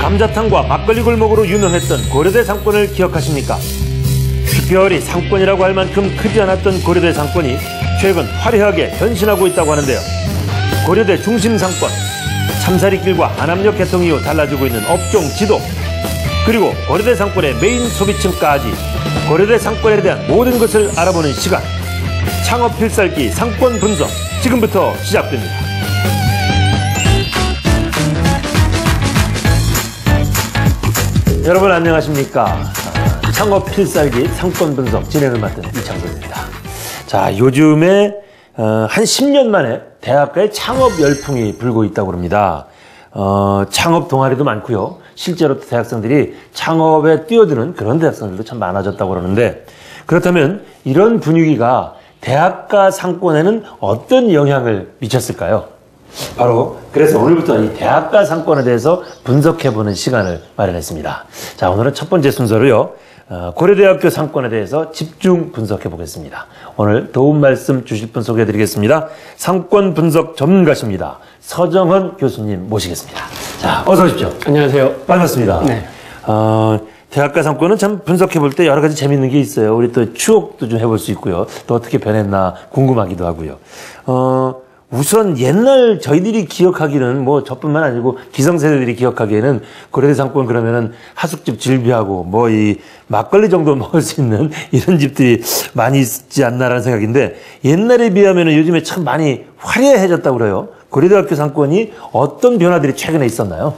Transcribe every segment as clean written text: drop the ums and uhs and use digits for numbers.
감자탕과 막걸리 골목으로 유명했던 고려대 상권을 기억하십니까? 특별히 상권이라고 할 만큼 크지 않았던 고려대 상권이 최근 화려하게 변신하고 있다고 하는데요. 고려대 중심 상권, 참사리길과 안암역 개통 이후 달라지고 있는 업종 지도, 그리고 고려대 상권의 메인 소비층까지 고려대 상권에 대한 모든 것을 알아보는 시간, 창업 필살기 상권 분석, 지금부터 시작됩니다. 여러분 안녕하십니까? 창업 필살기 상권 분석 진행을 맡은 이창섭입니다. 자, 요즘에 한 10년 만에 대학가에 창업 열풍이 불고 있다고 합니다. 창업 동아리도 많고요. 실제로 대학생들이 창업에 뛰어드는 그런 대학생들도 참 많아졌다고 그러는데, 그렇다면 이런 분위기가 대학가 상권에는 어떤 영향을 미쳤을까요? 바로 그래서 오늘부터 이 대학가 상권에 대해서 분석해보는 시간을 마련했습니다. 자, 오늘은 첫 번째 순서로요, 고려대학교 상권에 대해서 집중 분석해 보겠습니다. 오늘 도움 말씀 주실 분 소개해 드리겠습니다. 상권 분석 전문가십니다. 서정헌 교수님 모시겠습니다. 자, 어서 오십시오. 안녕하세요. 반갑습니다. 네. 대학가 상권은 참 분석해 볼 때 여러 가지 재밌는 게 있어요. 우리 또 추억도 좀 해볼 수 있고요. 또 어떻게 변했나 궁금하기도 하고요. 우선 옛날 저희들이 기억하기는 뭐 저뿐만 아니고 기성세대들이 기억하기에는 고려대 상권 그러면은 하숙집 질비하고 뭐 이 막걸리 정도 먹을 수 있는 이런 집들이 많이 있지 않나라는 생각인데, 옛날에 비하면은 요즘에 참 많이 화려해졌다고 그래요. 고려대학교 상권이 어떤 변화들이 최근에 있었나요?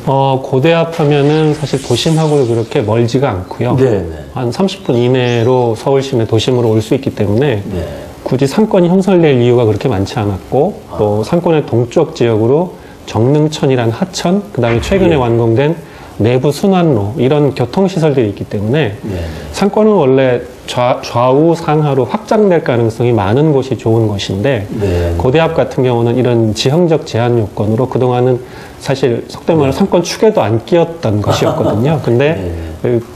고대 앞하면은 사실 도심하고도 그렇게 멀지가 않고요. 네. 한 30분 이내로 서울 시내 도심으로 올 수 있기 때문에 네. 굳이 상권이 형성될 이유가 그렇게 많지 않았고, 또 상권의 동쪽 지역으로 정릉천이란 하천, 그 다음에 최근에 완공된 내부 순환로, 이런 교통시설들이 있기 때문에 상권은 원래 좌우 상하로 확장될 가능성이 많은 곳이 좋은 곳인데, 고대 앞 같은 경우는 이런 지형적 제한 요건으로 그동안은 사실 속된 말로 상권 축에도 안 끼었던 것이었거든요. 근데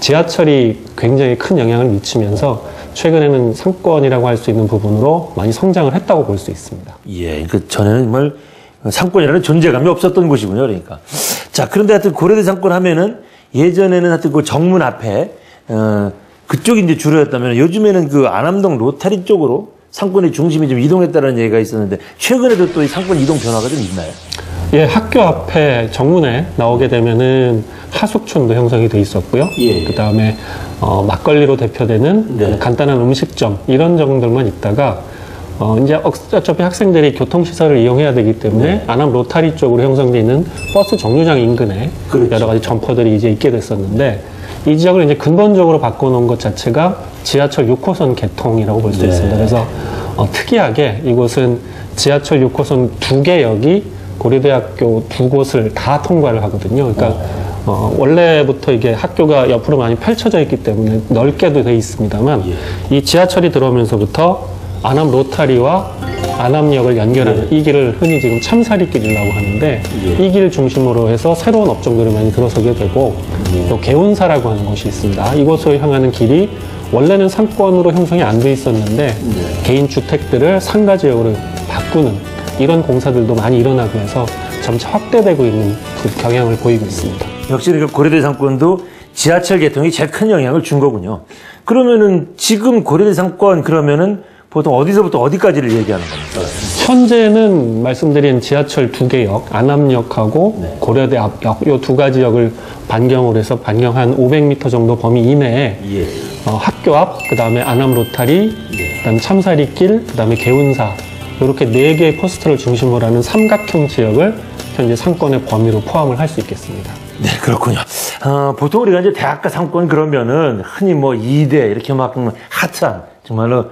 지하철이 굉장히 큰 영향을 미치면서 최근에는 상권이라고 할 수 있는 부분으로 많이 성장을 했다고 볼 수 있습니다. 예, 그 전에는 정말 상권이라는 존재감이 없었던 곳이군요, 그러니까. 자, 그런데 하여튼 고려대 상권 하면은 예전에는 하여튼 그 정문 앞에 그쪽이 이제 주로였다면, 요즘에는 그 안암동 로타리 쪽으로 상권의 중심이 좀 이동했다는 얘기가 있었는데, 최근에도 또 이 상권 이동 변화가 좀 있나요? 예, 학교 앞에 정문에 나오게 되면은 하숙촌도 형성이 돼 있었고요. 예. 그 다음에 막걸리로 대표되는 간단한 음식점, 이런 정도만 있다가 이제 어차피 학생들이 교통시설을 이용해야 되기 때문에 안암 로타리 쪽으로 형성되어 있는 버스 정류장 인근에 여러 가지 점포들이 이제 있게 됐었는데, 이 지역을 이제 근본적으로 바꿔놓은 것 자체가 지하철 6호선 개통이라고 볼 수 있습니다. 그래서 특이하게 이곳은 지하철 6호선 2개역이 고려대학교 2곳을 다 통과를 하거든요. 그러니까 원래부터 이게 학교가 옆으로 많이 펼쳐져 있기 때문에 넓게도 돼 있습니다만, 이 지하철이 들어오면서부터 안암 로타리와 안암역을 연결하는 이 길을 흔히 지금 참사리길이라고 하는데, 이 길을 중심으로 해서 새로운 업종들이 많이 들어서게 되고, 또 개운사라고 하는 곳이 있습니다. 이곳으로 향하는 길이 원래는 상권으로 형성이 안 돼 있었는데 개인 주택들을 상가 지역으로 바꾸는 이런 공사들도 많이 일어나고 해서 점차 확대되고 있는 그 경향을 보이고 있습니다. 역시 고려대 상권도 지하철 개통이 제일 큰 영향을 준 거군요. 그러면은 지금 고려대 상권 그러면은 보통 어디서부터 어디까지를 얘기하는 겁니까? 현재는 말씀드린 지하철 2개역, 안암역하고 고려대 앞역, 이 2가지 역을 반경으로 해서 반경 한 500m 정도 범위 이내에 학교 앞, 그 다음에 안암 로타리, 그 다음에 참사리길, 그 다음에 개운사, 이렇게 4개의 포스트를 중심으로 하는 삼각형 지역을 현재 상권의 범위로 포함을 할 수 있겠습니다. 네, 그렇군요. 보통 우리가 이제 대학가 상권 그러면은 흔히 뭐 2대 이렇게 막 핫한 정말로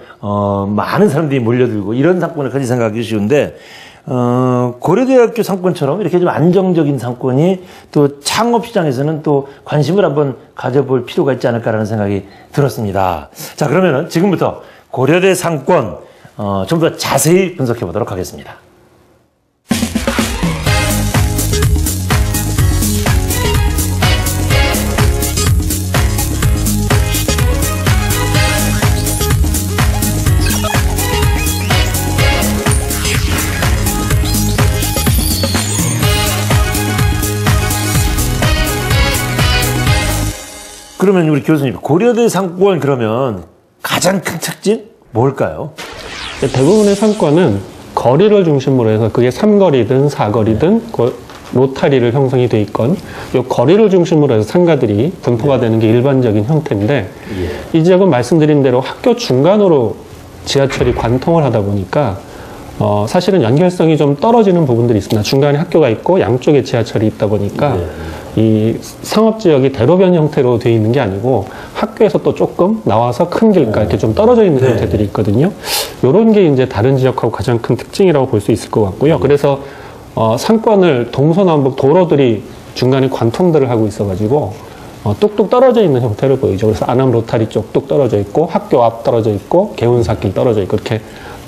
많은 사람들이 몰려들고 이런 상권을 흔히 생각하기 쉬운데, 고려대학교 상권처럼 이렇게 좀 안정적인 상권이 또 창업 시장에서는 또 관심을 한번 가져볼 필요가 있지 않을까라는 생각이 들었습니다. 자, 그러면은 지금부터 고려대 상권 좀 더 자세히 분석해 보도록 하겠습니다. 그러면 우리 교수님, 고려대 상권 그러면 가장 큰 특징 뭘까요? 대부분의 상권은 거리를 중심으로 해서 그게 3거리든 4거리든 로타리를 형성이 돼 있건 이 거리를 중심으로 해서 상가들이 분포가 되는 게 일반적인 형태인데 이 지역은 말씀드린 대로 학교 중간으로 지하철이 관통을 하다 보니까 사실은 연결성이 좀 떨어지는 부분들이 있습니다. 중간에 학교가 있고 양쪽에 지하철이 있다 보니까 이 상업지역이 대로변 형태로 되어 있는 게 아니고 학교에서 또 조금 나와서 큰 길가 이렇게 좀 떨어져 있는 형태들이 있거든요. 이런 게 이제 다른 지역하고 가장 큰 특징이라고 볼 수 있을 것 같고요. 그래서 상권을 동서남북 도로들이 중간에 관통들을 하고 있어가지고 뚝뚝 떨어져 있는 형태를 보이죠. 그래서 안암 로타리 쪽 뚝 떨어져 있고 학교 앞 떨어져 있고 개운사길 떨어져 있고 이렇게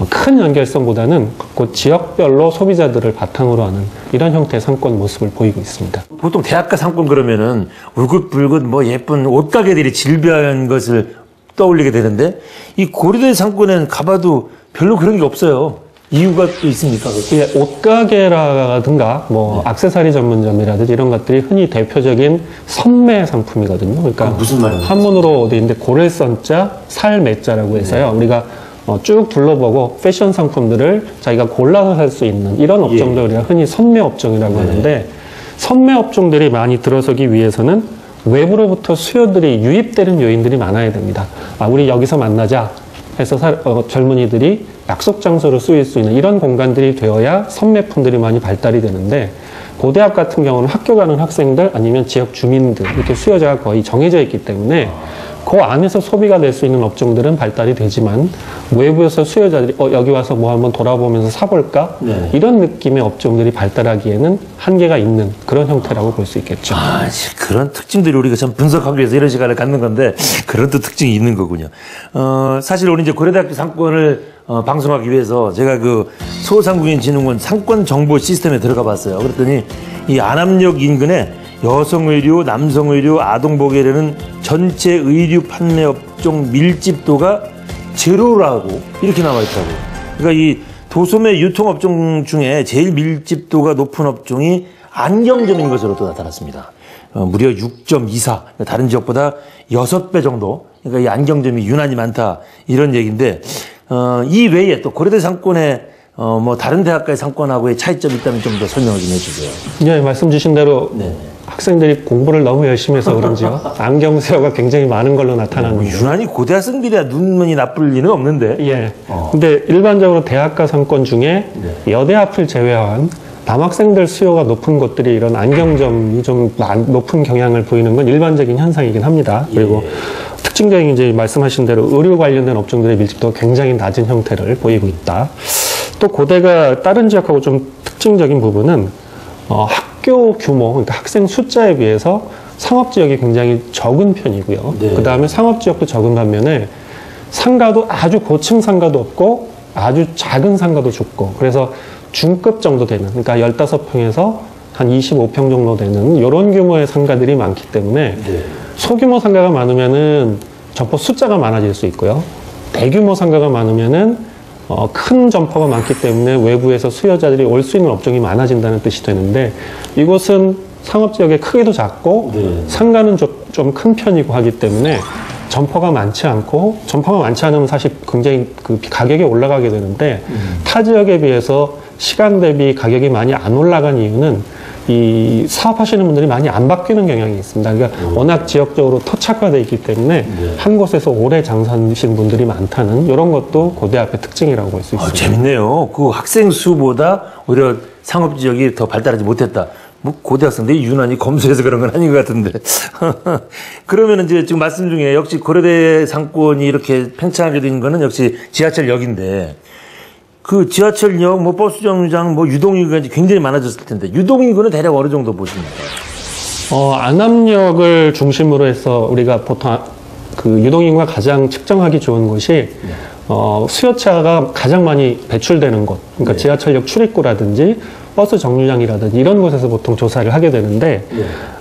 큰 연결성보다는 그 지역별로 소비자들을 바탕으로 하는 이런 형태의 상권 모습을 보이고 있습니다. 보통 대학가 상권 그러면은 울긋불긋 뭐 예쁜 옷가게들이 질비한 것을 떠올리게 되는데 이 고려대 상권에는 가봐도 별로 그런 게 없어요. 이유가 또 있습니까? 예, 옷가게라든가 뭐 액세서리 전문점이라든지 이런 것들이 흔히 대표적인 선매 상품이거든요. 그러니까 무슨 말입니까? 한문으로 돼 있는데 고래선자, 살매자라고 해서요. 우리가 쭉 둘러보고 패션 상품들을 자기가 골라서 살 수 있는 이런 업종들 우리가 흔히 선매 업종이라고 하는데 선매 업종들이 많이 들어서기 위해서는 외부로부터 수요들이 유입되는 요인들이 많아야 됩니다. 우리 여기서 만나자 해서 젊은이들이 약속 장소를 쓰일 수 있는 이런 공간들이 되어야 선매품들이 많이 발달이 되는데 고대학 같은 경우는 학교 가는 학생들 아니면 지역 주민들 이렇게 수요자가 거의 정해져 있기 때문에 그 안에서 소비가 될 수 있는 업종들은 발달이 되지만 외부에서 수요자들이 여기 와서 뭐 한번 돌아보면서 사볼까? 이런 느낌의 업종들이 발달하기에는 한계가 있는 그런 형태라고 볼 수 있겠죠. 그런 특징들이 우리가 참 분석하기 위해서 이런 시간을 갖는 건데 그런 또 특징이 있는 거군요. 사실 우리 이제 고려대학교 상권을 방송하기 위해서 제가 그 소상공인진흥원 상권 정보 시스템에 들어가 봤어요. 그랬더니 이 안암역 인근에 여성의류, 남성의류, 아동보건이라는 전체 의류 판매 업종 밀집도가 제로라고 이렇게 나와 있다고요. 그러니까 이 도소매 유통업종 중에 제일 밀집도가 높은 업종이 안경점인 것으로 또 나타났습니다. 무려 6.24, 다른 지역보다 6배 정도. 그러니까 이 안경점이 유난히 많다 이런 얘기인데 이 외에 또 고려대 상권에 뭐 다른 대학가의 상권하고의 차이점이 있다면 좀 더 설명을 좀 해주세요. 네, 말씀 주신 대로 학생들이 공부를 너무 열심히 해서 그런지요. 안경 수요가 굉장히 많은 걸로 나타나는 유난히 고대학생들이야 눈이 나쁠 리는 없는데. 예. 근데 일반적으로 대학가 상권 중에 여대 앞을 제외한 남학생들 수요가 높은 곳들이 이런 안경점이 좀 높은 경향을 보이는 건 일반적인 현상이긴 합니다. 그리고 특징적인 이제 말씀하신 대로 의료 관련된 업종들의 밀집도가 굉장히 낮은 형태를 보이고 있다. 또 고대가 다른 지역하고 좀 특징적인 부분은 학교 규모, 그러니까 학생 숫자에 비해서 상업지역이 굉장히 적은 편이고요. 그 다음에 상업지역도 적은 반면에 상가도 아주 고층 상가도 없고 아주 작은 상가도 적고 그래서 중급 정도 되는, 그러니까 15평에서 한 25평 정도 되는 이런 규모의 상가들이 많기 때문에 소규모 상가가 많으면은 점포 숫자가 많아질 수 있고요. 대규모 상가가 많으면은 큰 점포가 많기 때문에 외부에서 수요자들이 올 수 있는 업종이 많아진다는 뜻이 되는데 이곳은 상업지역의 크기도 작고 상가는 좀 큰 편이고 하기 때문에 점포가 많지 않고 점포가 많지 않으면 사실 굉장히 그 가격이 올라가게 되는데 타 지역에 비해서 시간 대비 가격이 많이 안 올라간 이유는 이 사업하시는 분들이 많이 안 바뀌는 경향이 있습니다. 그러니까 워낙 지역적으로 토착화되어 있기 때문에 한 곳에서 오래 장사하신 분들이 많다는 이런 것도 고대 앞의 특징이라고 볼 수 있습니다. 재밌네요. 그 학생 수보다 오히려 상업 지역이 더 발달하지 못했다. 뭐 고대 학생들이 유난히 검소해서 그런 건 아닌 것 같은데. 그러면 이제 지금 말씀 중에 역시 고려대 상권이 이렇게 팽창하게 된 거는 역시 지하철역인데 그 지하철역, 뭐 버스 정류장, 뭐 유동인구가 굉장히 많아졌을 텐데 유동인구는 대략 어느 정도 보십니까? 안암역을 중심으로 해서 우리가 보통 그 유동인구가 가장 측정하기 좋은 곳이 수요차가 가장 많이 배출되는 곳, 그러니까 지하철역 출입구라든지 버스 정류장이라든지 이런 곳에서 보통 조사를 하게 되는데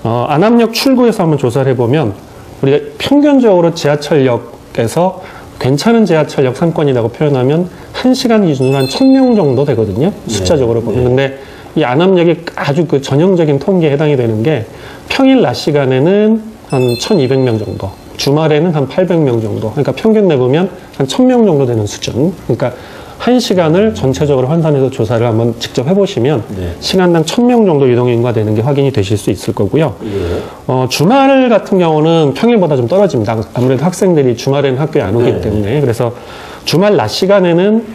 안암역 출구에서 한번 조사를 해보면 우리가 평균적으로 지하철역에서 괜찮은 지하철역 상권이라고 표현하면 1시간 기준으로 한 1000명 정도 되거든요. 숫자적으로 보면. 근데 이 안암역이 아주 그 전형적인 통계에 해당이 되는 게 평일 낮 시간에는 한 1,200명 정도, 주말에는 한 800명 정도, 그러니까 평균 내보면 한 1,000명 정도 되는 수준. 그러니까 1시간을 전체적으로 환산해서 조사를 한번 직접 해보시면 시간당 1,000명 정도 유동인구가 되는 게 확인이 되실 수 있을 거고요. 주말 같은 경우는 평일보다 좀 떨어집니다. 아무래도 학생들이 주말에는 학교에 안 오기 때문에. 그래서 주말 낮 시간에는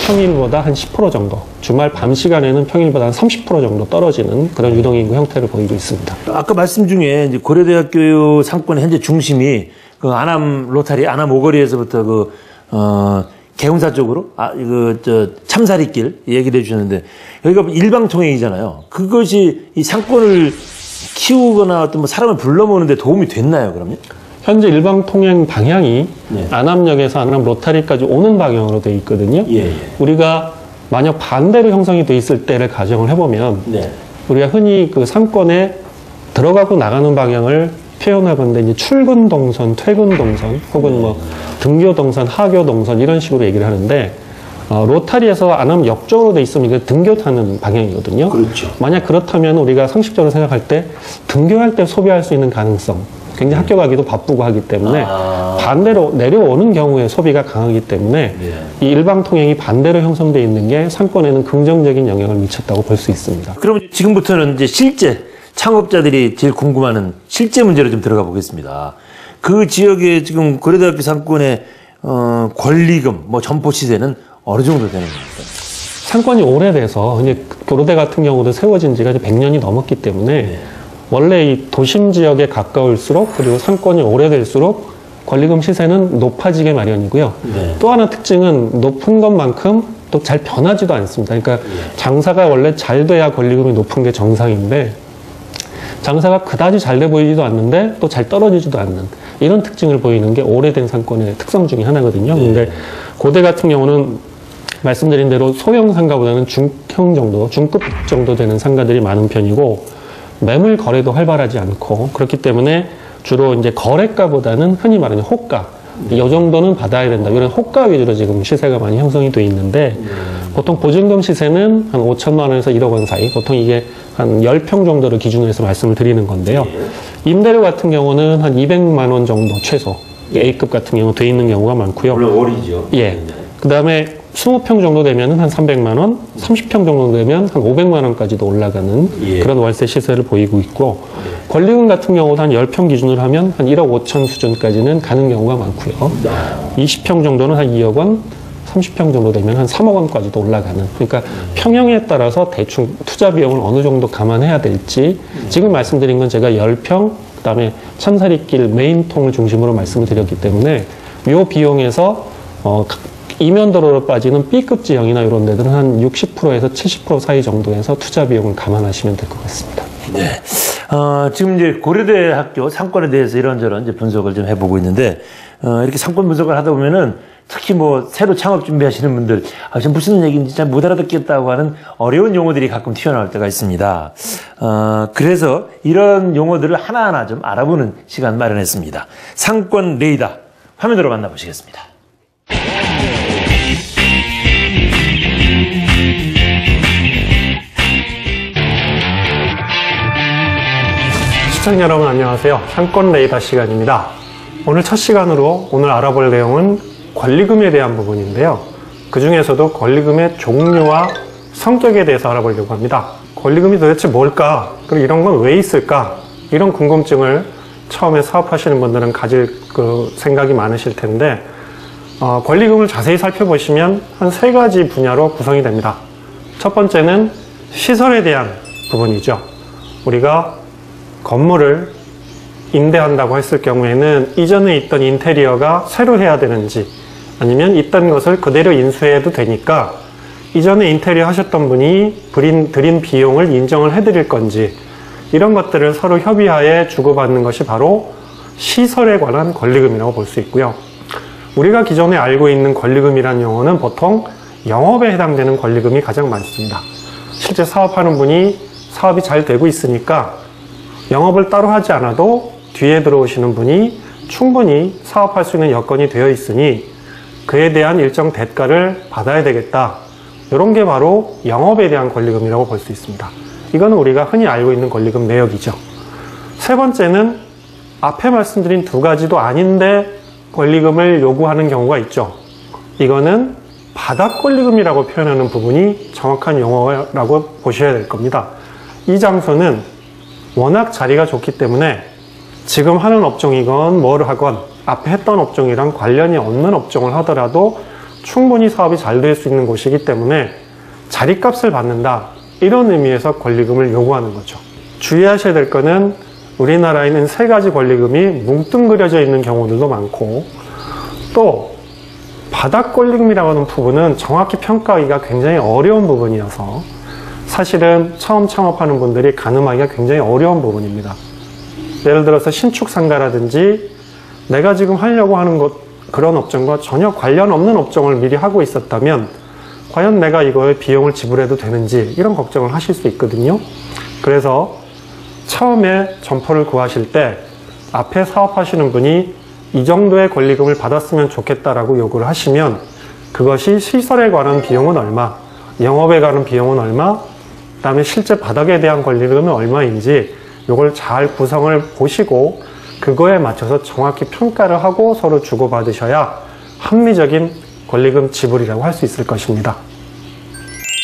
평일보다 한 10% 정도, 주말 밤 시간에는 평일보다 한 30% 정도 떨어지는 그런 유동인구 형태를 보이고 있습니다. 아까 말씀 중에 이제 고려대학교 상권의 현재 중심이 그 안암 로타리, 안암 오거리에서부터 개운사 쪽으로, 참사리길 얘기를 해주셨는데, 여기가 일방통행이잖아요. 그것이 이 상권을 키우거나 어떤 사람을 불러 모으는데 도움이 됐나요, 그러면? 현재 일방통행 방향이 안암역에서 안암 로타리까지 오는 방향으로 되어 있거든요. 우리가 만약 반대로 형성이 되어 있을 때를 가정을 해보면, 우리가 흔히 그 상권에 들어가고 나가는 방향을 표현하건대 이제 출근 동선, 퇴근 동선, 혹은 등교 동선, 하교 동선 이런 식으로 얘기를 하는데, 로타리에서 안암역 쪽으로 돼 있으면 이게 등교 타는 방향이거든요. 그렇죠. 만약 그렇다면 우리가 상식적으로 생각할 때 등교할 때 소비할 수 있는 가능성, 굉장히 학교 가기도 바쁘고 하기 때문에 반대로 내려오는 경우에 소비가 강하기 때문에 이 일방통행이 반대로 형성되어 있는 게 상권에는 긍정적인 영향을 미쳤다고 볼 수 있습니다. 그럼 지금부터는 이제 실제 창업자들이 제일 궁금해하는 실제 문제로 좀 들어가 보겠습니다. 그 지역에 지금 고려대학교 상권의 권리금, 점포 시세는 어느 정도 되는 겁니까? 상권이 오래돼서 이제 고려대 같은 경우도 세워진 지가 이제 100년이 넘었기 때문에 원래 이 도심 지역에 가까울수록, 그리고 상권이 오래될수록 권리금 시세는 높아지게 마련이고요. 또 하나 특징은 높은 것만큼 또 잘 변하지도 않습니다. 그러니까 장사가 원래 잘 돼야 권리금이 높은 게 정상인데, 장사가 그다지 잘 돼 보이지도 않는데 또 잘 떨어지지도 않는 이런 특징을 보이는 게 오래된 상권의 특성 중에 하나거든요. 근데 고대 같은 경우는 말씀드린 대로 소형 상가보다는 중형 정도, 중급 정도 되는 상가들이 많은 편이고, 매물 거래도 활발하지 않고, 그렇기 때문에 주로 이제 거래가보다는 흔히 말하는 호가, 이 정도는 받아야 된다, 이런 호가 위주로 지금 시세가 많이 형성이 돼 있는데, 보통 보증금 시세는 한 5천만 원에서 1억 원 사이, 보통 이게 한 10평 정도를 기준으로 해서 말씀을 드리는 건데요. 임대료 같은 경우는 한 200만 원 정도 최소, A급 같은 경우 돼 있는 경우가 많고요. 물론 월이죠. 그 다음에 20평 정도 되면 한 300만 원, 30평 정도 되면 한 500만 원까지도 올라가는 그런 월세 시세를 보이고 있고, 권리금 같은 경우도 한 10평 기준으로 하면 한 1억 5천 수준까지는 가는 경우가 많고요. 20평 정도는 한 2억 원, 30평 정도 되면 한 3억 원까지도 올라가는, 그러니까 평형에 따라서 대충 투자 비용을 어느 정도 감안해야 될지, 지금 말씀드린 건 제가 10평, 그 다음에 참사리길 메인통을 중심으로 말씀을 드렸기 때문에 이 비용에서 이면도로로 빠지는 B급 지형이나 이런 데들은 한 60%에서 70% 사이 정도에서 투자 비용을 감안하시면 될 것 같습니다. 지금 이제 고려대 학교 상권에 대해서 이런저런 이제 분석을 좀 해보고 있는데, 이렇게 상권 분석을 하다 보면은 특히 새로 창업 준비하시는 분들, 지금 무슨 얘기인지 잘 못 알아듣겠다고 하는 어려운 용어들이 가끔 튀어나올 때가 있습니다. 그래서 이런 용어들을 하나하나 좀 알아보는 시간 마련했습니다. 상권 레이더 화면으로 만나보시겠습니다. 시청자 여러분 안녕하세요. 상권 레이더 시간입니다. 오늘 첫 시간으로 오늘 알아볼 내용은 권리금에 대한 부분인데요. 그 중에서도 권리금의 종류와 성격에 대해서 알아보려고 합니다. 권리금이 도대체 뭘까? 그리고 이런 건 왜 있을까? 이런 궁금증을 처음에 사업하시는 분들은 가질 생각이 많으실 텐데, 권리금을 자세히 살펴보시면 한 3가지 분야로 구성이 됩니다. 첫 번째는 시설에 대한 부분이죠. 우리가 건물을 임대한다고 했을 경우에는 이전에 있던 인테리어가 새로 해야 되는지, 아니면 있던 것을 그대로 인수해도 되니까 이전에 인테리어 하셨던 분이 들인 비용을 인정을 해드릴 건지, 이런 것들을 서로 협의하에 주고받는 것이 바로 시설에 관한 권리금이라고 볼 수 있고요. 우리가 기존에 알고 있는 권리금이라는 용어는 보통 영업에 해당되는 권리금이 가장 많습니다. 실제 사업하는 분이 사업이 잘 되고 있으니까 영업을 따로 하지 않아도 뒤에 들어오시는 분이 충분히 사업할 수 있는 여건이 되어 있으니 그에 대한 일정 대가를 받아야 되겠다. 이런 게 바로 영업에 대한 권리금이라고 볼 수 있습니다. 이거는 우리가 흔히 알고 있는 권리금 내역이죠. 세 번째는 앞에 말씀드린 두 가지도 아닌데 권리금을 요구하는 경우가 있죠. 이거는 바닥 권리금이라고 표현하는 부분이 정확한 용어라고 보셔야 될 겁니다. 이 장소는 워낙 자리가 좋기 때문에 지금 하는 업종이건 뭘 하건 앞에 했던 업종이랑 관련이 없는 업종을 하더라도 충분히 사업이 잘 될 수 있는 곳이기 때문에 자리값을 받는다, 이런 의미에서 권리금을 요구하는 거죠. 주의하셔야 될 거는 우리나라에는 세 가지 권리금이 뭉뚱그려져 있는 경우들도 많고, 또 바닥 권리금이라고 하는 부분은 정확히 평가하기가 굉장히 어려운 부분이어서 사실은 처음 창업하는 분들이 가늠하기가 굉장히 어려운 부분입니다. 예를 들어서 신축상가라든지 내가 지금 하려고 하는 그런 업종과 전혀 관련 없는 업종을 미리 하고 있었다면 과연 내가 이거에 비용을 지불해도 되는지, 이런 걱정을 하실 수 있거든요. 그래서 처음에 점포를 구하실 때 앞에 사업하시는 분이 이 정도의 권리금을 받았으면 좋겠다라고 요구를 하시면 그것이 시설에 관한 비용은 얼마, 영업에 관한 비용은 얼마, 그 다음에 실제 바닥에 대한 권리금은 얼마인지 이걸 잘 구성을 보시고 그거에 맞춰서 정확히 평가를 하고 서로 주고받으셔야 합리적인 권리금 지불이라고 할 수 있을 것입니다.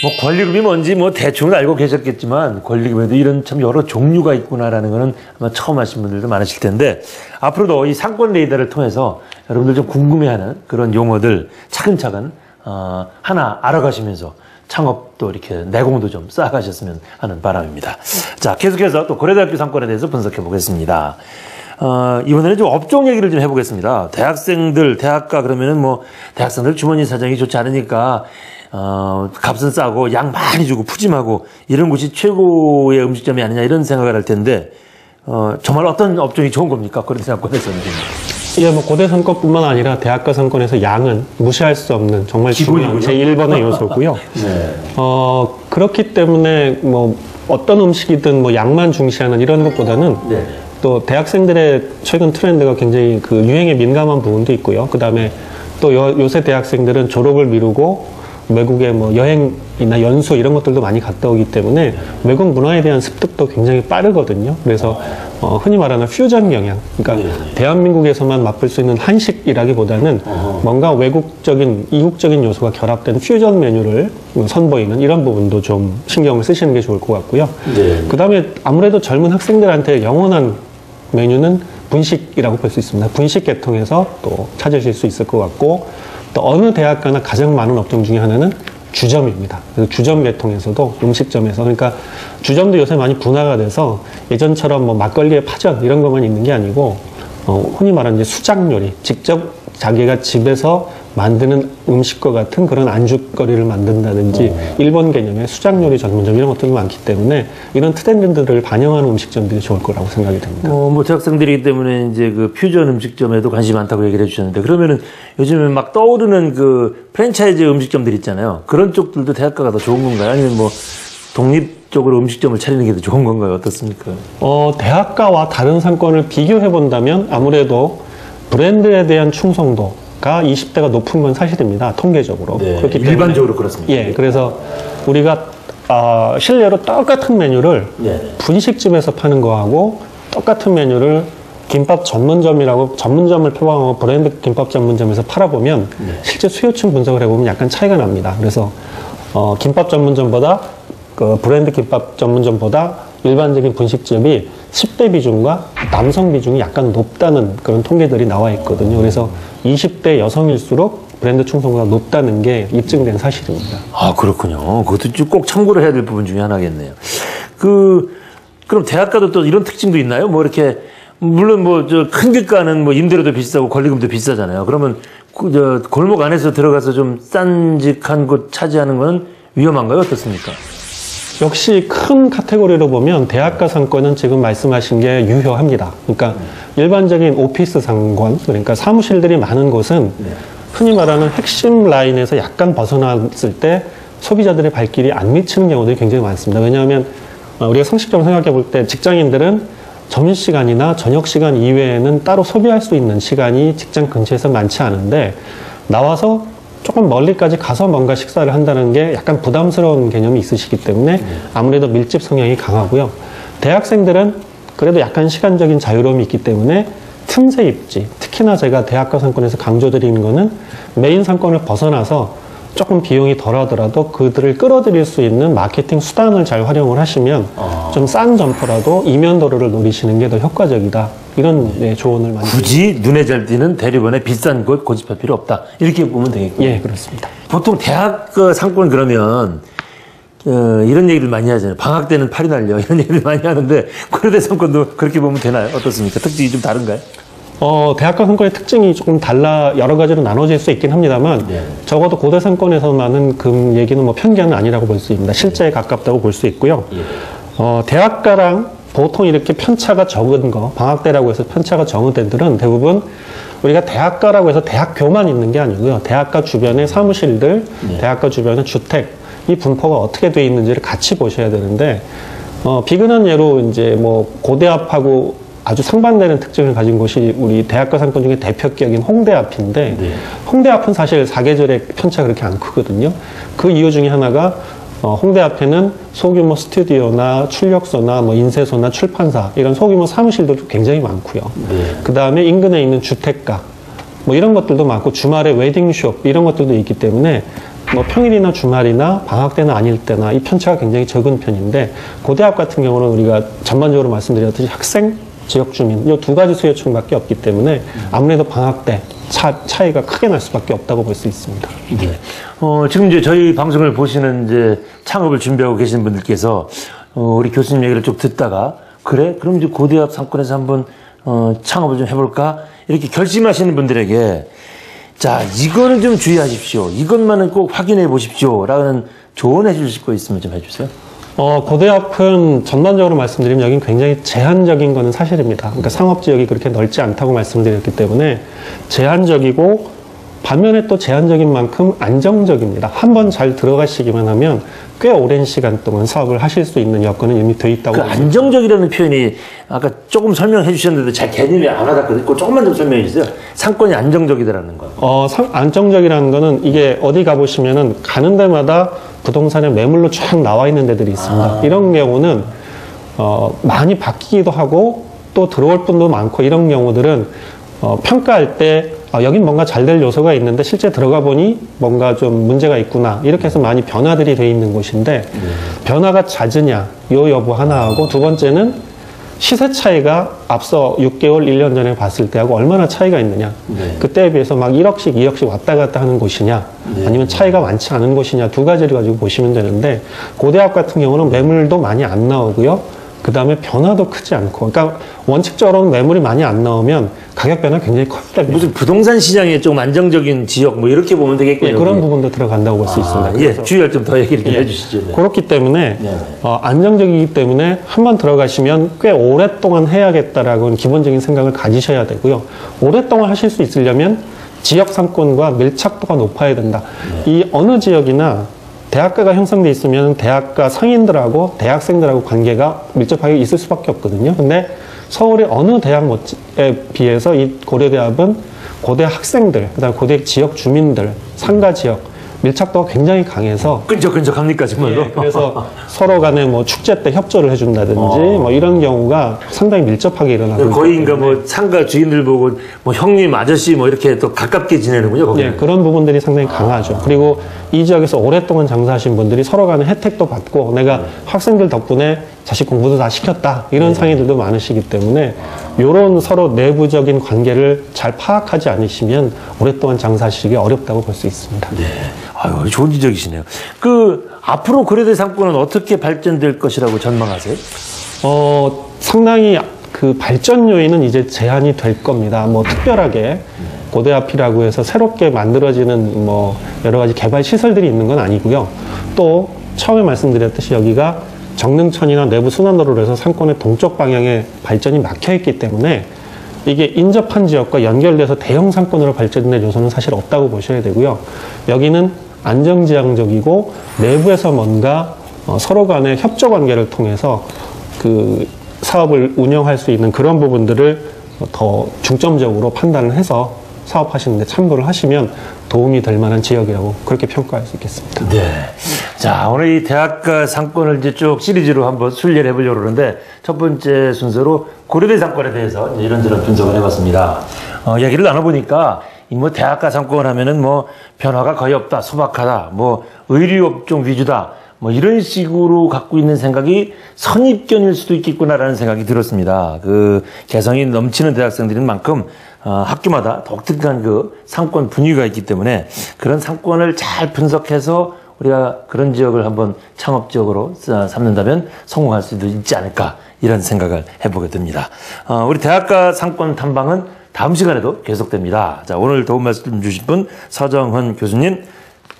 뭐 권리금이 뭔지 뭐 대충은 알고 계셨겠지만 권리금에도 이런 참 여러 종류가 있구나라는 거는 아마 처음 하신 분들도 많으실 텐데, 앞으로도 이 상권 레이더를 통해서 여러분들 좀 궁금해하는 그런 용어들 차근차근 하나 알아가시면서 창업도 이렇게 내공도 좀 쌓아가셨으면 하는 바람입니다. 자, 계속해서 또 고려대학교 상권에 대해서 분석해 보겠습니다. 이번에는 좀 업종 얘기를 좀 해보겠습니다. 대학생들, 대학가 그러면은 뭐 대학생들 주머니 사정이 좋지 않으니까 값은 싸고 양 많이 주고 푸짐하고 이런 곳이 최고의 음식점이 아니냐, 이런 생각을 할 텐데 정말 어떤 업종이 좋은 겁니까? 고려대 상권에서는. 예, 뭐 고대 상권뿐만 아니라 대학가 상권에서 양은 무시할 수 없는 정말 중요한 제1번의 요소고요. 네. 그렇기 때문에 뭐 어떤 음식이든 뭐 양만 중시하는 이런 것보다는 네. 또 대학생들의 최근 트렌드가 굉장히 그 유행에 민감한 부분도 있고요. 그 다음에 또 요새 대학생들은 졸업을 미루고 외국에 뭐 여행이나 연수 이런 것들도 많이 갔다 오기 때문에 외국 문화에 대한 습득도 굉장히 빠르거든요. 그래서 흔히 말하는 퓨전 경향, 그러니까 대한민국에서만 맛볼 수 있는 한식이라기보다는 뭔가 외국적인, 이국적인 요소가 결합된 퓨전 메뉴를 선보이는 이런 부분도 좀 신경을 쓰시는 게 좋을 것 같고요. 그 다음에 아무래도 젊은 학생들한테 영원한 메뉴는 분식이라고 볼 수 있습니다. 분식 계통에서 또 찾으실 수 있을 것 같고, 또 어느 대학가나 가장 많은 업종 중에 하나는 주점입니다. 그래서 주점 계통에서도 음식점에서, 그러니까 주점도 요새 많이 분화가 돼서 예전처럼 뭐 막걸리에 파전 이런 것만 있는 게 아니고 흔히 말하는 이제 수작 요리, 직접 자기가 집에서 만드는 음식과 같은 그런 안주거리를 만든다든지 일본 개념의 수작 요리 전문점 이런 것들이 많기 때문에 이런 트렌드들을 반영하는 음식점들이 좋을 거라고 생각이 됩니다. 뭐 대학생들이기 때문에 이제 그 퓨전 음식점에도 관심이 많다고 얘기를 해주셨는데, 그러면은 요즘에 막 떠오르는 그 프랜차이즈 음식점들 있잖아요. 그런 쪽들도 대학가가 더 좋은 건가요? 아니면 뭐 독립적으로 음식점을 차리는 게 더 좋은 건가요? 어떻습니까? 대학가와 다른 상권을 비교해 본다면 아무래도 브랜드에 대한 충성도가 20대가 높은 건 사실입니다. 통계적으로. 네, 그렇기 때문에 일반적으로 그렇습니다. 예, 그래서 우리가 실례로 똑같은 메뉴를 분식집에서 파는 거하고 똑같은 메뉴를 김밥 전문점이라고 전문점을 표방하고 브랜드 김밥 전문점에서 팔아보면 실제 수요층 분석을 해보면 약간 차이가 납니다. 그래서 김밥 전문점보다 그 브랜드 김밥 전문점보다 일반적인 분식집이 10대 비중과 남성 비중이 약간 높다는 그런 통계들이 나와 있거든요. 그래서 20대 여성일수록 브랜드 충성도가 높다는 게 입증된 사실입니다. 아, 그렇군요. 그것도 꼭 참고를 해야 될 부분 중에 하나겠네요. 그럼 대학가도 또 이런 특징도 있나요? 뭐 이렇게 물론 뭐 큰 길가는 뭐 임대료도 비싸고 권리금도 비싸잖아요. 그러면 골목 안에서 들어가서 좀 싼직한 곳 차지하는 건 위험한가요? 어떻습니까? 역시 큰 카테고리로 보면 대학가 상권은 지금 말씀하신 게 유효합니다. 그러니까 일반적인 오피스 상권, 그러니까 사무실들이 많은 곳은 흔히 말하는 핵심 라인에서 약간 벗어났을 때 소비자들의 발길이 안 미치는 경우들이 굉장히 많습니다. 왜냐하면 우리가 상식적으로 생각해 볼 때 직장인들은 점심시간이나 저녁시간 이외에는 따로 소비할 수 있는 시간이 직장 근처에서 많지 않은데 나와서 조금 멀리까지 가서 뭔가 식사를 한다는 게 약간 부담스러운 개념이 있으시기 때문에 아무래도 밀집 성향이 강하고요. 대학생들은 그래도 약간 시간적인 자유로움이 있기 때문에 틈새 입지, 특히나 제가 대학가 상권에서 강조드리는 거는 메인 상권을 벗어나서 조금 비용이 덜하더라도 그들을 끌어들일 수 있는 마케팅 수단을 잘 활용을 하시면 좀 싼 점포라도 이면도로를 노리시는 게 더 효과적이다. 이런 조언을 많이 굳이 눈에 잘 띄는 대류번에 비싼 곳 고집할 필요 없다. 이렇게 보면 되겠군요. 예, 그렇습니다. 보통 대학 상권 그러면 이런 얘기를 많이 하잖아요. 방학 때는 팔이 날려 이런 얘기를 많이 하는데 고려대 상권도 그렇게 보면 되나요? 어떻습니까? 특징이 좀 다른가요? 대학가 상권의 특징이 조금 여러 가지로 나눠질 수 있긴 합니다만, 적어도 고대 상권에서만은 그 얘기는 뭐 편견은 아니라고 볼 수 있습니다. 실제에 가깝다고 볼 수 있고요. 대학가랑 보통 이렇게 편차가 적은 거, 방학대라고 해서 편차가 적은 데들은 대부분 우리가 대학가라고 해서 대학교만 있는 게 아니고요. 대학가 주변의 사무실들, 대학가 주변의 주택, 이 분포가 어떻게 돼 있는지를 같이 보셔야 되는데, 비근한 예로 이제 뭐 고대 앞하고 아주 상반되는 특징을 가진 곳이 우리 대학가 상권 중에 대표격인 홍대 앞인데, 홍대 앞은 사실 사계절의 편차가 그렇게 안 크거든요. 그 이유 중에 하나가 홍대 앞에는 소규모 스튜디오나 출력소나 뭐 인쇄소나 출판사 이런 소규모 사무실들도 굉장히 많고요. 그 다음에 인근에 있는 주택가 뭐 이런 것들도 많고 주말에 웨딩숍 이런 것들도 있기 때문에 뭐 평일이나 주말이나 방학 때나 아닐 때나 이 편차가 굉장히 적은 편인데, 고대 앞 같은 경우는 우리가 전반적으로 말씀드렸듯이 학생, 지역 주민 이 두 가지 수요층밖에 없기 때문에 아무래도 방학 때 차이가 크게 날 수밖에 없다고 볼 수 있습니다. 네. 지금 이제 저희 방송을 보시는 이제 창업을 준비하고 계시는 분들께서 우리 교수님 얘기를 쭉 듣다가 그래? 그럼 이제 고대 앞 상권에서 한번 창업을 좀 해볼까? 이렇게 결심하시는 분들에게 자, 이거는 좀 주의하십시오. 이것만은 꼭 확인해 보십시오. 라는 조언해 주실 거 있으면 좀 해주세요. 고대 앞은 전반적으로 말씀드리면 여긴 굉장히 제한적인 거는 사실입니다. 그러니까 상업지역이 그렇게 넓지 않다고 말씀드렸기 때문에 제한적이고, 반면에 또 제한적인 만큼 안정적입니다. 한번 잘 들어가시기만 하면 꽤 오랜 시간 동안 사업을 하실 수 있는 여건은 이미 돼 있다고. 그 안정적이라는 표현이 아까 조금 설명해 주셨는데 잘 개념이 안 와닿거든요. 조금만 좀 설명해 주세요. 상권이 안정적이다라는 건. 안정적이라는 거는 이게 어디 가보시면은 가는 데마다 부동산에 매물로 쫙 나와 있는 데들이 있습니다. 이런 경우는 많이 바뀌기도 하고 또 들어올 분도 많고, 이런 경우들은 평가할 때 여긴 뭔가 잘 될 요소가 있는데 실제 들어가 보니 뭔가 좀 문제가 있구나, 이렇게 해서 많이 변화들이 돼 있는 곳인데, 변화가 잦으냐 요 여부 하나하고, 두 번째는 시세 차이가 앞서 6개월, 1년 전에 봤을 때하고 얼마나 차이가 있느냐. 그때에 비해서 막 1억씩, 2억씩 왔다 갔다 하는 곳이냐, 아니면 차이가 많지 않은 곳이냐, 두 가지를 가지고 보시면 되는데, 고대 앞 같은 경우는 매물도 많이 안 나오고요. 그 다음에 변화도 크지 않고, 그러니까 원칙적으로는 매물이 많이 안 나오면 가격 변화 굉장히 컸다. 무슨 부동산 시장에 조금 안정적인 지역 뭐 이렇게 보면 되겠군요. 예, 그런 부분도 들어간다고 볼 수 있습니다. 예, 주의할 좀 더 얘기를 좀 해주시죠. 네. 그렇기 때문에 안정적이기 때문에 한번 들어가시면 꽤 오랫동안 해야겠다라고는 기본적인 생각을 가지셔야 되고요. 오랫동안 하실 수 있으려면 지역 상권과 밀착도가 높아야 된다. 이 어느 지역이나 대학가가 형성돼 있으면 대학가 상인들하고 대학생들하고 관계가 밀접하게 있을 수밖에 없거든요. 근데 서울의 어느 대학에 비해서 이 고려대학은 고대 학생들, 그다음 고대 지역 주민들, 상가 지역 밀착도가 굉장히 강해서 끈적끈적합니까 정말로? 예, 그래서 서로 간에 뭐 축제 때 협조를 해준다든지 뭐 이런 경우가 상당히 밀접하게 일어나고 거의 그러니까 뭐 상가 주인들 보고 뭐 형님 아저씨 뭐 이렇게 또 가깝게 지내는군요. 거기는. 예, 그런 부분들이 상당히 강하죠. 그리고 이 지역에서 오랫동안 장사하신 분들이 서로 간에 혜택도 받고, 내가 학생들 덕분에 자식 공부도 다 시켰다, 이런 상인들도 많으시기 때문에 이런 서로 내부적인 관계를 잘 파악하지 않으시면 오랫동안 장사하시기 어렵다고 볼 수 있습니다. 네. 아유, 좋은 지적이시네요. 앞으로 고려대 상권은 어떻게 발전될 것이라고 전망하세요? 상당히 그 발전 요인은 이제 제한이 될 겁니다. 뭐 특별하게 고대 앞이라고 해서 새롭게 만들어지는 뭐 여러 가지 개발 시설들이 있는 건 아니고요. 또 처음에 말씀드렸듯이 여기가 정릉천이나 내부 순환도로로 해서 상권의 동쪽 방향에 발전이 막혀 있기 때문에 이게 인접한 지역과 연결돼서 대형 상권으로 발전될 요소는 사실 없다고 보셔야 되고요. 여기는 안정지향적이고 내부에서 뭔가 서로 간의 협조 관계를 통해서 그 사업을 운영할 수 있는 그런 부분들을 더 중점적으로 판단을 해서 사업하시는데 참고를 하시면 도움이 될 만한 지역이라고 그렇게 평가할 수 있겠습니다. 네. 자, 오늘 이 대학가 상권을 이제 쭉 시리즈로 한번 순례를 해보려고 그러는데, 첫 번째 순서로 고려대 상권에 대해서 이제 이런저런 분석을 해봤습니다. 이야기를 나눠보니까, 뭐 대학가 상권 하면은 뭐 변화가 거의 없다, 소박하다, 뭐 의류업종 위주다, 뭐 이런 식으로 갖고 있는 생각이 선입견일 수도 있겠구나라는 생각이 들었습니다. 그 개성이 넘치는 대학생들인 만큼 학교마다 독특한 그 상권 분위기가 있기 때문에 그런 상권을 잘 분석해서 우리가 그런 지역을 한번 창업 지역으로 삼는다면 성공할 수도 있지 않을까, 이런 생각을 해보게 됩니다. 우리 대학가 상권 탐방은 다음 시간에도 계속됩니다. 자, 오늘 도움 말씀 주신 분 서정훈 교수님,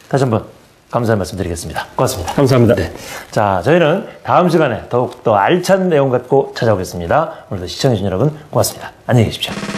다시 한번 감사의 말씀 드리겠습니다. 고맙습니다. 감사합니다. 네. 자, 저희는 다음 시간에 더욱더 알찬 내용 갖고 찾아오겠습니다. 오늘도 시청해주신 여러분 고맙습니다. 안녕히 계십시오.